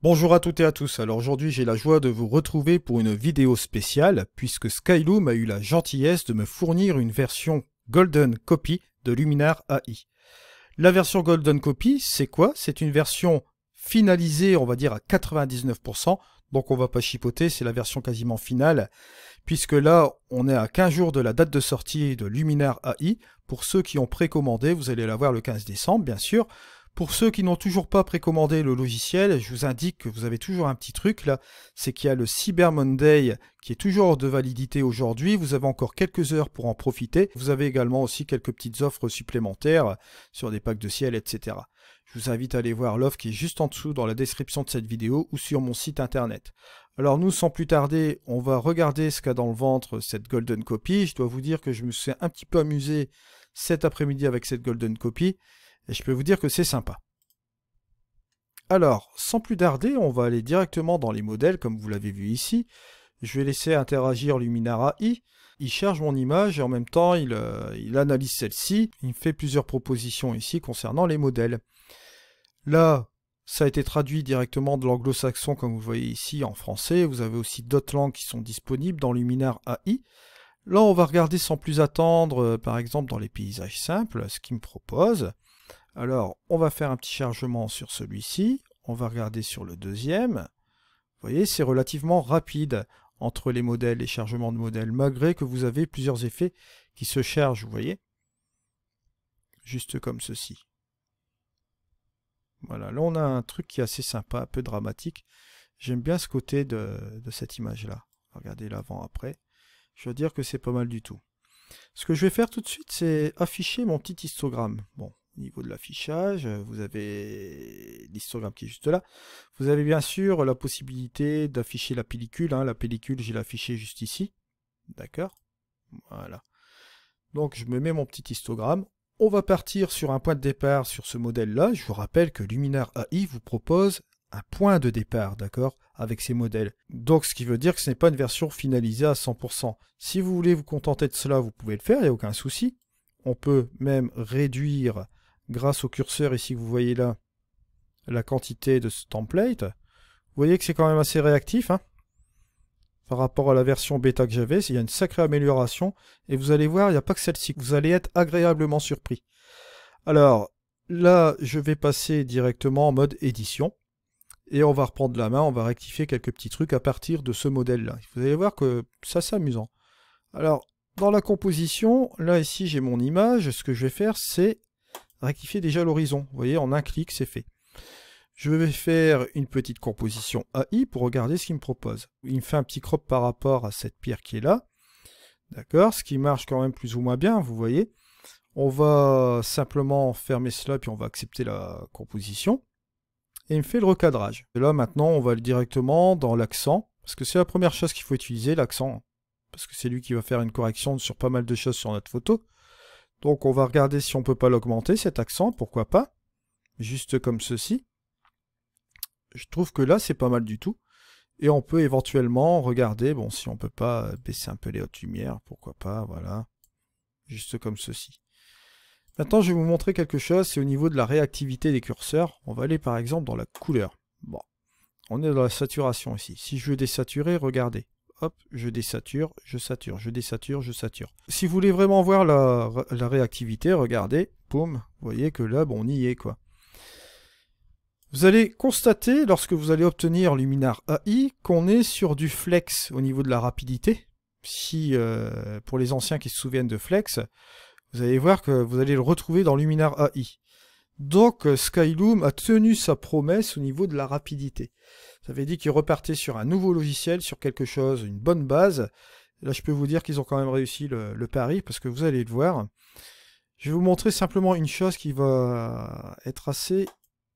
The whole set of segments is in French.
Bonjour à toutes et à tous, alors aujourd'hui j'ai la joie de vous retrouver pour une vidéo spéciale puisque Skyloom a eu la gentillesse de me fournir une version Golden Copy de Luminar AI. La version Golden Copy, c'est quoi? C'est une version finalisée, on va dire à 99%, donc on va pas chipoter, c'est la version quasiment finale, puisque là on est à 15 jours de la date de sortie de Luminar AI. Pour ceux qui ont précommandé, vous allez l'avoir le 15 décembre bien sûr. Pour ceux qui n'ont toujours pas précommandé le logiciel, je vous indique que vous avez toujours un petit truc là, c'est qu'il y a le Cyber Monday qui est toujours de validité aujourd'hui, vous avez encore quelques heures pour en profiter. Vous avez également aussi quelques petites offres supplémentaires sur des packs de ciel, etc. Je vous invite à aller voir l'offre qui est juste en dessous dans la description de cette vidéo ou sur mon site internet. Alors nous, sans plus tarder, on va regarder ce qu'a dans le ventre cette Golden Copy. Je dois vous dire que je me suis un petit peu amusé cet après-midi avec cette Golden Copy. Et je peux vous dire que c'est sympa. Alors, sans plus tarder, on va aller directement dans les modèles, comme vous l'avez vu ici. Je vais laisser interagir Luminar AI. Il charge mon image et en même temps, il analyse celle-ci. Il me fait plusieurs propositions ici concernant les modèles. Là, ça a été traduit directement de l'anglo-saxon, comme vous voyez ici, en français. Vous avez aussi d'autres langues qui sont disponibles dans Luminar AI. Là, on va regarder sans plus attendre, par exemple, dans les paysages simples, ce qu'il me propose. Alors, on va faire un petit chargement sur celui-ci. On va regarder sur le deuxième. Vous voyez, c'est relativement rapide entre les modèles, les chargements de modèles, malgré que vous avez plusieurs effets qui se chargent, vous voyez. Juste comme ceci. Voilà, là on a un truc qui est assez sympa, un peu dramatique. J'aime bien ce côté de cette image-là. Regardez l'avant-après. Je veux dire que c'est pas mal du tout. Ce que je vais faire tout de suite, c'est afficher mon petit histogramme. Bon. Au niveau de l'affichage, vous avez l'histogramme qui est juste là. Vous avez bien sûr la possibilité d'afficher la pellicule. La pellicule, j'ai l'affiché juste ici. D'accord? Voilà. Donc, je me mets mon petit histogramme. On va partir sur un point de départ sur ce modèle-là. Je vous rappelle que Luminar AI vous propose un point de départ, d'accord, avec ces modèles. Donc, ce qui veut dire que ce n'est pas une version finalisée à 100%. Si vous voulez vous contenter de cela, vous pouvez le faire, il n'y a aucun souci. On peut même réduire grâce au curseur ici que vous voyez là, la quantité de ce template. Vous voyez que c'est quand même assez réactif. Par rapport à la version bêta que j'avais, il y a une sacrée amélioration. Et vous allez voir, il n'y a pas que celle-ci. Vous allez être agréablement surpris. Alors, là, je vais passer directement en mode édition. Et on va reprendre la main, on va rectifier quelques petits trucs à partir de ce modèle-là. Vous allez voir que ça, c'est amusant. Alors, dans la composition, là, ici, j'ai mon image. Ce que je vais faire, c'est rectifier déjà l'horizon. Vous voyez, en un clic, c'est fait. Je vais faire une petite composition AI pour regarder ce qu'il me propose. Il me fait un petit crop par rapport à cette pierre qui est là. D'accord, ce qui marche quand même plus ou moins bien, vous voyez. On va simplement fermer cela, puis on va accepter la composition. Et il me fait le recadrage. Et là, maintenant, on va aller directement dans l'accent, parce que c'est la première chose qu'il faut utiliser, l'accent. Parce que c'est lui qui va faire une correction sur pas mal de choses sur notre photo. Donc on va regarder si on peut pas l'augmenter, cet accent, pourquoi pas. Juste comme ceci. Je trouve que là, c'est pas mal du tout. Et on peut éventuellement regarder, bon, si on peut pas baisser un peu les hautes lumières, pourquoi pas, voilà. Juste comme ceci. Maintenant, je vais vous montrer quelque chose, c'est au niveau de la réactivité des curseurs. On va aller par exemple dans la couleur. Bon, on est dans la saturation ici. Si je veux désaturer, regardez. Hop, je désature, je sature, je désature, je sature. Si vous voulez vraiment voir la réactivité, regardez, boum, vous voyez que là, bon, on y est, quoi. Vous allez constater, lorsque vous allez obtenir Luminar AI, qu'on est sur du flex au niveau de la rapidité. Si, pour les anciens qui se souviennent de flex, vous allez voir que vous allez le retrouver dans Luminar AI. Donc, Skyloom a tenu sa promesse au niveau de la rapidité. Ça veut dire qu'ils repartaient sur un nouveau logiciel, sur quelque chose, une bonne base. Là, je peux vous dire qu'ils ont quand même réussi le pari, parce que vous allez le voir. Je vais vous montrer simplement une chose qui va être assez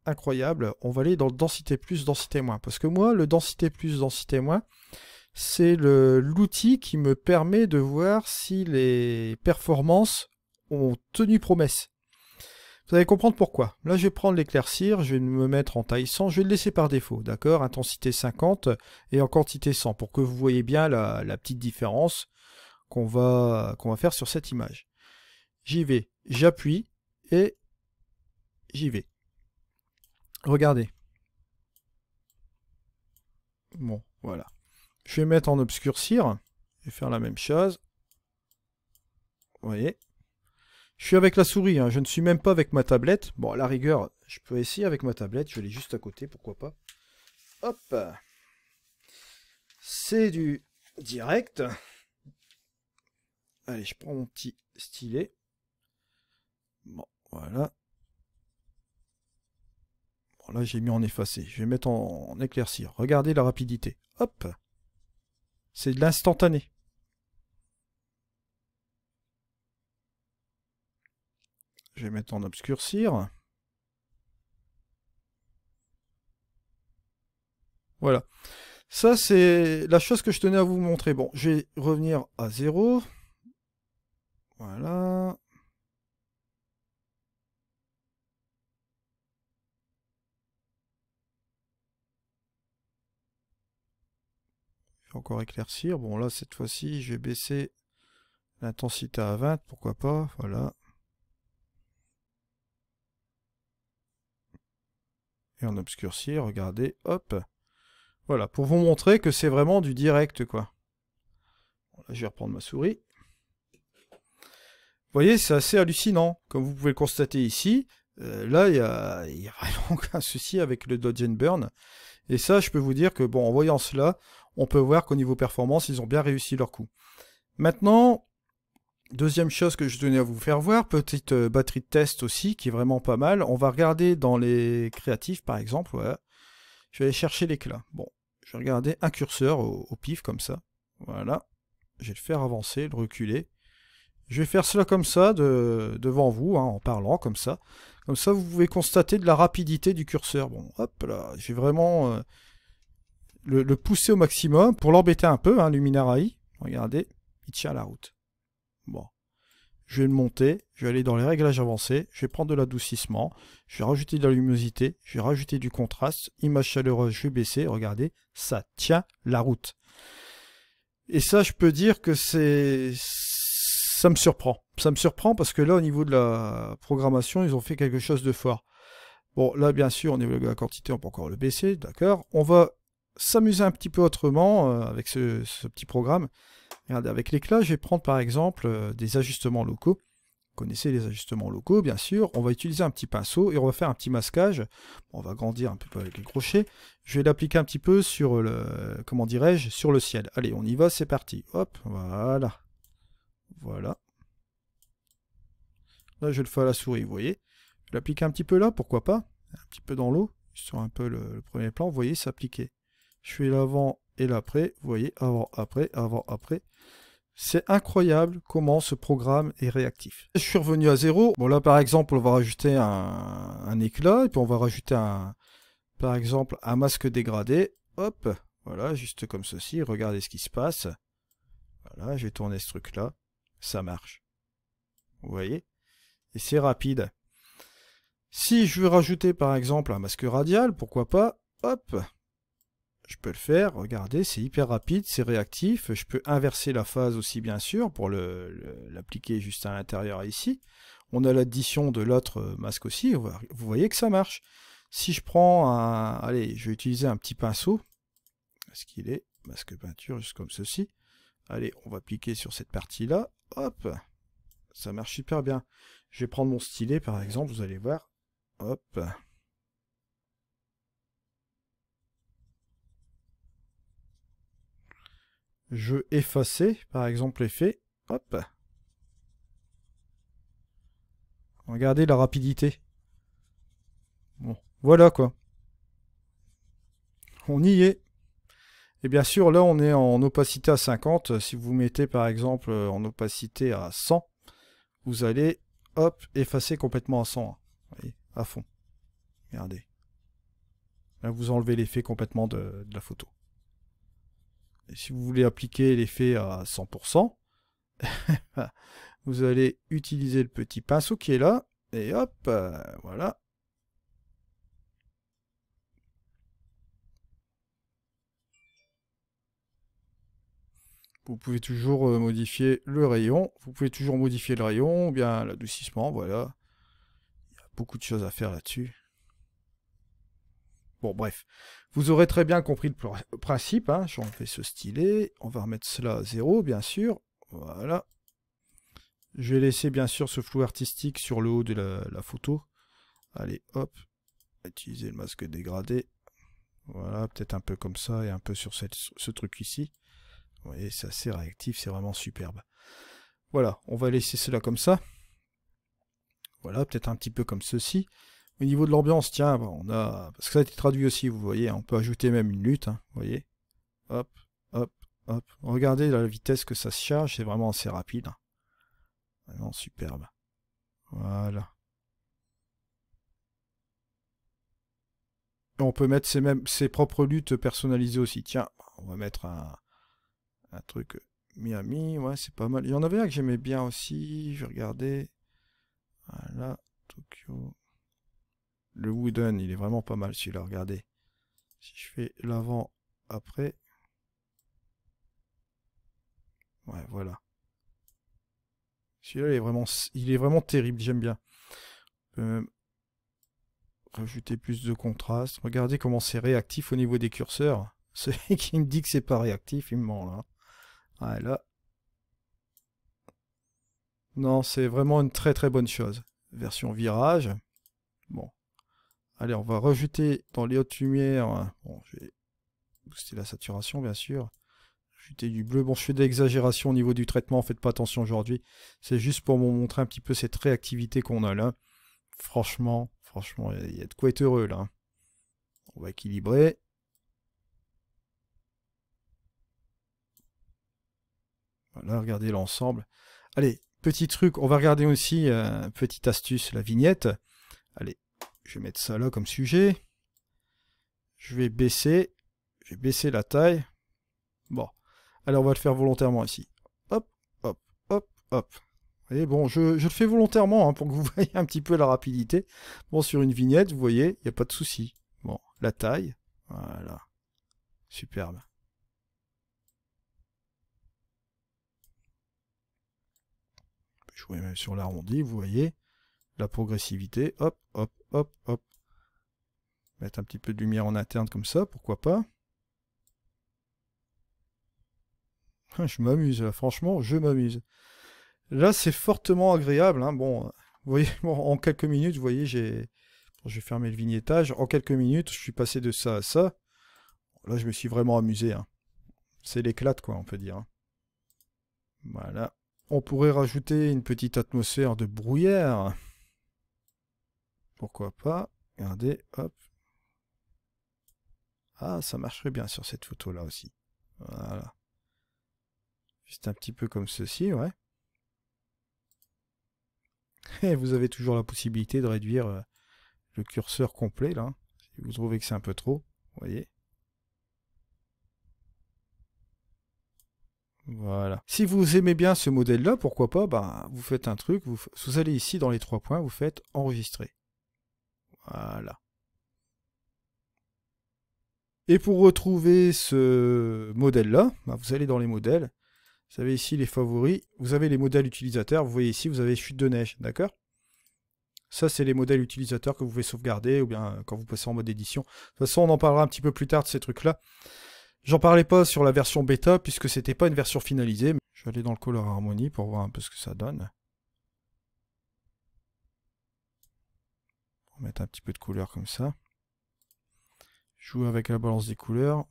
incroyable. On va aller dans le densité plus, densité moins. Parce que moi, le densité plus, densité moins, c'est l'outil qui me permet de voir si les performances ont tenu promesse. Vous allez comprendre pourquoi. Là, je vais prendre l'éclaircir, je vais me mettre en taille 100, je vais le laisser par défaut, d'accord? Intensité 50 et en quantité 100, pour que vous voyez bien la petite différence qu'on va faire sur cette image. J'y vais, j'appuie et j'y vais. Regardez. Bon, voilà. Je vais mettre en obscurcir. Je vais faire la même chose. Vous voyez. Je suis avec la souris, hein. Je ne suis même pas avec ma tablette. Bon, à la rigueur, je peux essayer avec ma tablette. Je l'ai juste à côté, pourquoi pas. Hop. C'est du direct. Allez, je prends mon petit stylet. Bon, voilà. Bon, là, j'ai mis en effacé. Je vais mettre en éclaircir. Regardez la rapidité. Hop. C'est de l'instantané. Je vais mettre en obscurcir. Voilà. Ça, c'est la chose que je tenais à vous montrer. Bon, je vais revenir à 0. Voilà. Je vais encore éclaircir. Bon, là, cette fois-ci, je vais baisser l'intensité à 20. Pourquoi pas. Voilà. Et en obscurcir, regardez. Hop. Voilà, pour vous montrer que c'est vraiment du direct, quoi. Bon, là, je vais reprendre ma souris. Vous voyez, c'est assez hallucinant. Comme vous pouvez le constater ici, là, il y a vraiment aucun souci avec le Dodge and Burn. Et ça, je peux vous dire que, bon, en voyant cela, on peut voir qu'au niveau performance, ils ont bien réussi leur coup. Maintenant, deuxième chose que je tenais à vous faire voir, petite batterie de test aussi, qui est vraiment pas mal. On va regarder dans les créatifs, par exemple. Voilà. Je vais aller chercher l'éclat. Bon, je vais regarder un curseur au pif, comme ça. Voilà. Je vais le faire avancer, le reculer. Je vais faire cela comme ça, devant vous, hein, en parlant, comme ça. Comme ça, vous pouvez constater de la rapidité du curseur. Bon, hop là, j'ai vraiment le pousser au maximum pour l'embêter un peu, hein, Luminara-i. Regardez, il tient la route. Bon, je vais le monter, je vais aller dans les réglages avancés, je vais prendre de l'adoucissement, je vais rajouter de la luminosité, je vais rajouter du contraste, image chaleureuse, je vais baisser, regardez, ça tient la route. Et ça, je peux dire que ça me surprend. Ça me surprend parce que là, au niveau de la programmation, ils ont fait quelque chose de fort. Bon, là, bien sûr, au niveau de la quantité, on peut encore le baisser, d'accord. On va s'amuser un petit peu autrement avec ce petit programme. Regardez, avec l'éclat, je vais prendre par exemple des ajustements locaux. Vous connaissez les ajustements locaux, bien sûr. On va utiliser un petit pinceau et on va faire un petit masquage. On va grandir un peu avec les crochets. Je vais l'appliquer un petit peu sur le, comment dirais-je, sur le ciel. Allez, on y va, c'est parti. Hop, voilà. Voilà. Là, je le fais à la souris, vous voyez. Je l'applique un petit peu là, pourquoi pas. Un petit peu dans l'eau, sur un peu le premier plan, vous voyez, s'appliquer. Je fais l'avant et l'après, vous voyez, avant, après, avant, après. C'est incroyable comment ce programme est réactif. Je suis revenu à 0. Bon là par exemple on va rajouter un éclat et puis on va rajouter par exemple un masque dégradé. Hop, voilà, juste comme ceci. Regardez ce qui se passe. Voilà, je vais tourner ce truc là. Ça marche. Vous voyez? Et c'est rapide. Si je veux rajouter par exemple un masque radial, pourquoi pas? Hop, je peux le faire, regardez, c'est hyper rapide, c'est réactif. Je peux inverser la phase aussi, bien sûr, pour l'appliquer juste à l'intérieur ici. On a l'addition de l'autre masque aussi, vous voyez que ça marche. Si je prends allez, je vais utiliser un petit pinceau. Est-ce qu'il est? Masque peinture, juste comme ceci. Allez, on va appliquer sur cette partie-là. Hop, ça marche super bien. Je vais prendre mon stylet, par exemple, vous allez voir. Hop. Je veux effacer, par exemple, l'effet. Hop. Regardez la rapidité. Bon, voilà quoi. On y est. Et bien sûr, là, on est en opacité à 50. Si vous mettez, par exemple, en opacité à 100, vous allez, hop, effacer complètement à 100. Vous voyez, à fond. Regardez. Là, vous enlevez l'effet complètement de la photo. Et si vous voulez appliquer l'effet à 100%, vous allez utiliser le petit pinceau qui est là, et hop, voilà. Vous pouvez toujours modifier le rayon, vous pouvez toujours modifier le rayon, ou bien l'adoucissement, voilà. Il y a beaucoup de choses à faire là-dessus. Bon, bref. Vous aurez très bien compris le principe. Hein. On fait ce stylet. On va remettre cela à 0, bien sûr. Voilà. Je vais laisser, bien sûr, ce flou artistique sur le haut de la photo. Allez, hop. Utiliser le masque dégradé. Voilà, peut-être un peu comme ça et un peu sur ce truc ici. Vous voyez, c'est assez réactif, c'est vraiment superbe. Voilà, on va laisser cela comme ça. Voilà, peut-être un petit peu comme ceci. Au niveau de l'ambiance, tiens, on a... Parce que ça a été traduit aussi, vous voyez, on peut ajouter même une lutte, hein, vous voyez. Hop, hop, hop. Regardez la vitesse que ça se charge, c'est vraiment assez rapide. Hein. Vraiment superbe. Voilà. On peut mettre ses propres luttes personnalisées aussi. Tiens, on va mettre un truc Miami, ouais, c'est pas mal. Il y en avait un que j'aimais bien aussi, je regardais. Voilà, Tokyo. Le Wooden, il est vraiment pas mal celui-là, regardez. Si je fais l'avant, après. Ouais, voilà. Celui-là, il est vraiment terrible, j'aime bien. On peut même rajouter plus de contraste. Regardez comment c'est réactif au niveau des curseurs. Celui qui me dit que c'est pas réactif, il me ment là. Ouais, là. Non, c'est vraiment une très très bonne chose. Version virage. Bon. Allez, on va rajouter dans les hautes lumières. Bon, je vais booster la saturation, bien sûr. Ajouter du bleu. Bon, je fais de l'exagération au niveau du traitement. Faites pas attention aujourd'hui. C'est juste pour vous montrer un petit peu cette réactivité qu'on a là. Franchement, il y a de quoi être heureux là. On va équilibrer. Voilà, regardez l'ensemble. Allez, petit truc, on va regarder aussi, petite astuce, la vignette. Allez, je vais mettre ça là comme sujet. Je vais baisser la taille. Bon, allez, on va le faire volontairement ici. Hop, hop, hop, hop. Et bon, je le fais volontairement hein, pour que vous voyez un petit peu la rapidité. Bon, sur une vignette, vous voyez, il n'y a pas de souci. Bon, la taille, voilà, superbe. Jouer même sur l'arrondi, vous voyez. La progressivité, hop, hop, hop, hop. Mettre un petit peu de lumière en interne comme ça, pourquoi pas. Je m'amuse, là, franchement, je m'amuse. Là, c'est fortement agréable. Hein. Bon, vous voyez, bon, en quelques minutes, vous voyez, je vais fermer le vignettage. En quelques minutes, je suis passé de ça à ça. Là, je me suis vraiment amusé. Hein. C'est l'éclate, quoi, on peut dire. Hein. Voilà. On pourrait rajouter une petite atmosphère de brouillard. Pourquoi pas. Regardez, hop. Ah, ça marcherait bien sur cette photo-là aussi. Voilà. Juste un petit peu comme ceci, ouais. Et vous avez toujours la possibilité de réduire le curseur complet, là. Si vous trouvez que c'est un peu trop, vous voyez. Voilà. Si vous aimez bien ce modèle-là, pourquoi pas, bah, vous faites un truc, vous allez ici dans les 3 points, vous faites enregistrer. Voilà. Et pour retrouver ce modèle-là, bah, vous allez dans les modèles. Vous avez ici les favoris. Vous avez les modèles utilisateurs. Vous voyez ici, vous avez chute de neige. D'accord? Ça, c'est les modèles utilisateurs que vous pouvez sauvegarder ou bien quand vous passez en mode édition. De toute façon, on en parlera un petit peu plus tard de ces trucs-là. J'en parlais pas sur la version bêta puisque c'était pas une version finalisée. Je vais aller dans le Color Harmony pour voir un peu ce que ça donne. On va mettre un petit peu de couleur comme ça. Jouer avec la balance des couleurs.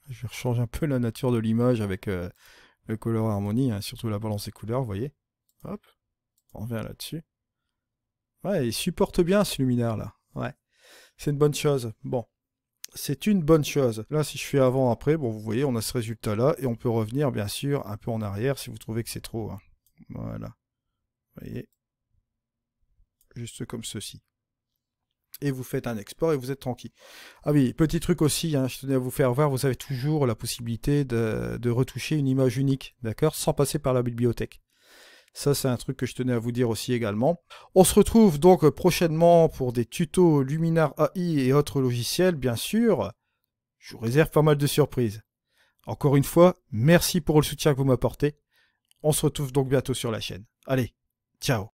Je rechange un peu la nature de l'image avec le Color Harmony, hein, surtout la balance des couleurs, vous voyez. Hop, on revient là-dessus. Ouais, il supporte bien ce luminaire là. Ouais, c'est une bonne chose. Bon, c'est une bonne chose. Là, si je fais avant-après, bon, vous voyez, on a ce résultat-là et on peut revenir, bien sûr, un peu en arrière si vous trouvez que c'est trop. Hein. Voilà. Vous voyez, juste comme ceci. Et vous faites un export et vous êtes tranquille. Ah oui, petit truc aussi, hein, je tenais à vous faire voir, vous avez toujours la possibilité de retoucher une image unique, d'accord, sans passer par la bibliothèque. Ça, c'est un truc que je tenais à vous dire aussi également. On se retrouve donc prochainement pour des tutos Luminar AI et autres logiciels, bien sûr. Je vous réserve pas mal de surprises. Encore une fois, merci pour le soutien que vous m'apportez. On se retrouve donc bientôt sur la chaîne. Allez, ciao.